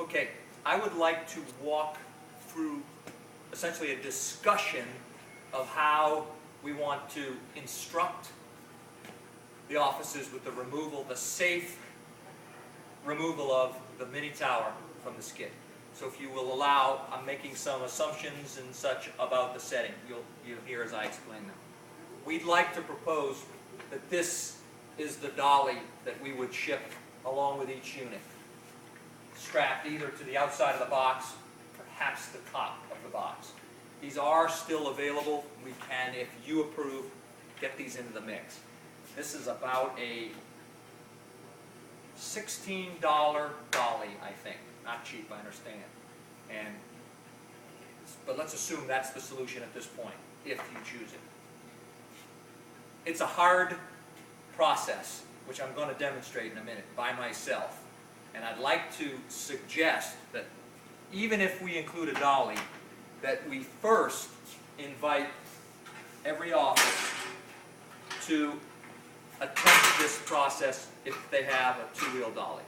Okay, I would like to walk through essentially a discussion of how we want to instruct the officers with the removal, the safe removal of the mini tower from the skid. So if you will allow, I'm making some assumptions and such about the setting. You'll hear as I explain them. We'd like to propose that this is the dolly that we would ship along with each unit, strapped either to the outside of the box, perhaps the top of the box. These are still available. We can, if you approve, get these into the mix. This is about a $16 dolly, I think. Not cheap, I understand. But let's assume that's the solution at this point, if you choose it. It's a hard process, which I'm going to demonstrate in a minute by myself. And I'd like to suggest that even if we include a dolly, that we first invite every office to attempt this process if they have a two-wheel dolly.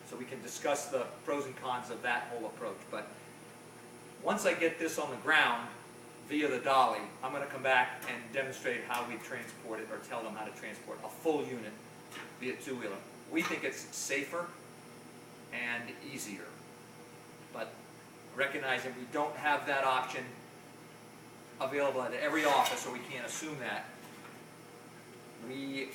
So we can discuss the pros and cons of that whole approach. But once I get this on the ground via the dolly, I'm going to come back and demonstrate how we transport it, or tell them how to transport a full unit via two-wheeler. We think it's safer and easier. But recognizing we don't have that option available at every office, or we can't assume that, we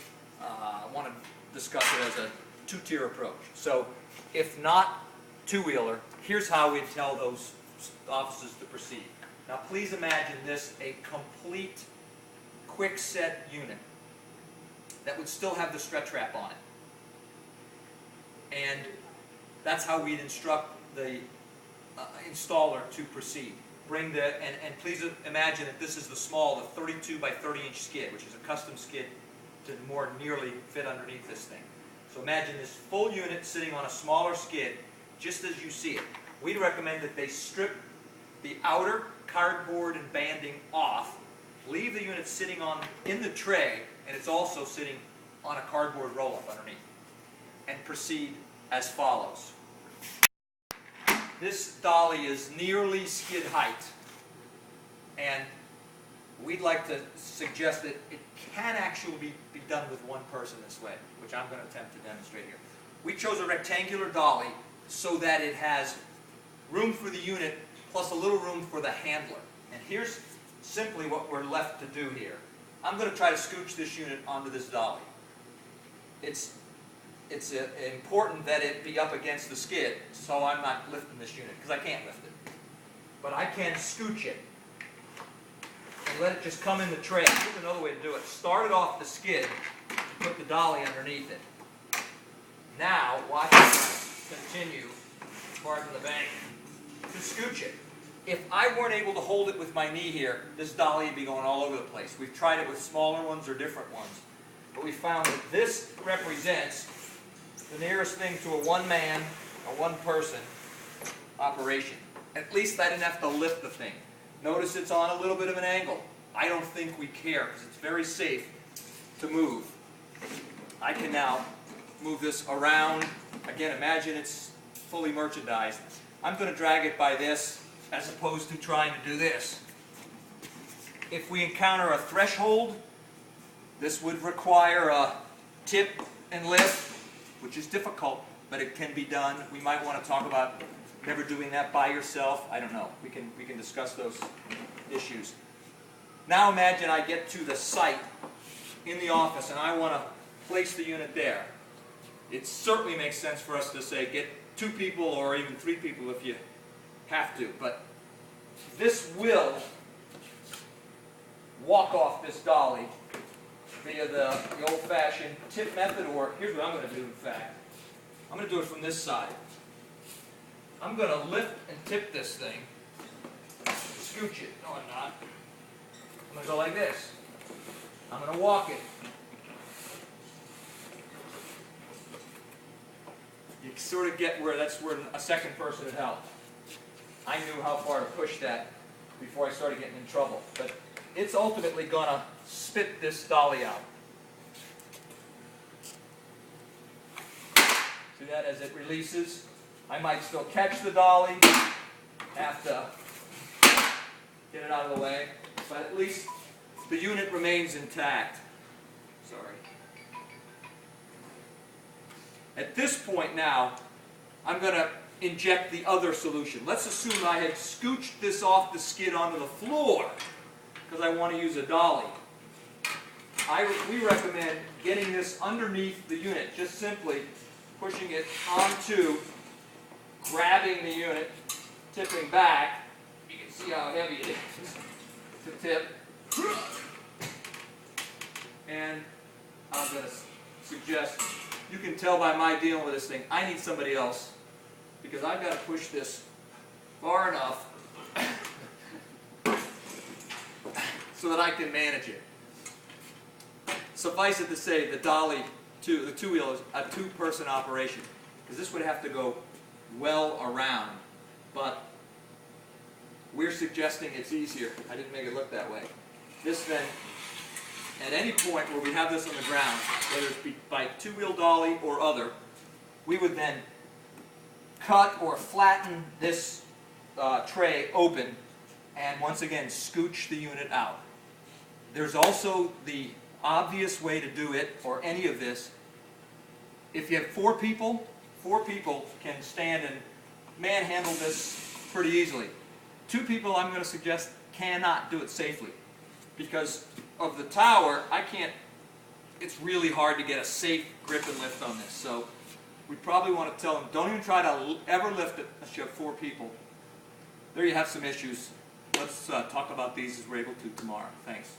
want to discuss it as a two-tier approach. So if not two-wheeler, here's how we tell those officers to proceed. Now please imagine this a complete quick-set unit that would still have the stretch wrap on it. And that's how we'd instruct the installer to proceed. Bring the, and please imagine that this is the small, the 32 by 30 inch skid, which is a custom skid to more nearly fit underneath this thing. So imagine this full unit sitting on a smaller skid, just as you see it. We'd recommend that they strip the outer cardboard and banding off, leave the unit sitting in the tray, and it's also sitting on a cardboard roll-up underneath, and proceed as follows. This dolly is nearly skid height, and we'd like to suggest that it can actually be done with one person this way, which I'm going to attempt to demonstrate here. We chose a rectangular dolly so that it has room for the unit plus a little room for the handler. And here's simply what we're left to do here. I'm going to try to scooch this unit onto this dolly. It's important that it be up against the skid, so I'm not lifting this unit, because I can't lift it. But I can scooch it and let it just come in the tray. Here's another way to do it. Start it off the skid, put the dolly underneath it. Now, watch it continue, pardon the bank, to scooch it. If I weren't able to hold it with my knee here, this dolly would be going all over the place. We've tried it with smaller ones or different ones. But we found that this represents the nearest thing to a one-man or one-person operation. At least I didn't have to lift the thing. Notice it's on a little bit of an angle. I don't think we care, because it's very safe to move. I can now move this around. Again, imagine it's fully merchandised. I'm going to drag it by this as opposed to trying to do this. If we encounter a threshold, this would require a tip and lift, which is difficult, but it can be done. We might want to talk about never doing that by yourself. I don't know. We can discuss those issues. Now imagine I get to the site in the office and I want to place the unit there. It certainly makes sense for us to say get 2 people or even 3 people if you have to, but this will walk off this dolly via the old-fashioned tip method, or here's what I'm going to do in fact. I'm going to do it from this side. I'm going to lift and tip this thing, scooch it. No, I'm not. I'm going to go like this. I'm going to walk it. You sort of get where that's where a second person would help. I knew how far to push that before I started getting in trouble. But it's ultimately going to spit this dolly out. See that as it releases? I might still catch the dolly, have to get it out of the way, but at least the unit remains intact. Sorry. At this point now, I'm going to inject the other solution. Let's assume I had scooched this off the skid onto the floor because I want to use a dolly. We recommend getting this underneath the unit, just simply pushing it onto, grabbing the unit, tipping back. You can see how heavy it is to tip. And I'm going to suggest, you can tell by my dealing with this thing, I need somebody else because I've got to push this far enough so that I can manage it. Suffice it to say, the dolly, the two-wheel is a two-person operation because this would have to go well around, but we're suggesting it's easier. I didn't make it look that way. This then, at any point where we have this on the ground, whether it's by two-wheel dolly or other, we would then cut or flatten this tray open and once again scooch the unit out. There's also the obvious way to do it, or any of this. If you have four people can stand and manhandle this pretty easily. Two people, I'm going to suggest, cannot do it safely because of the tower. It's really hard to get a safe grip and lift on this. So we probably want to tell them, don't even try to ever lift it unless you have four people. There you have some issues. Let's talk about these as we're able to tomorrow. Thanks.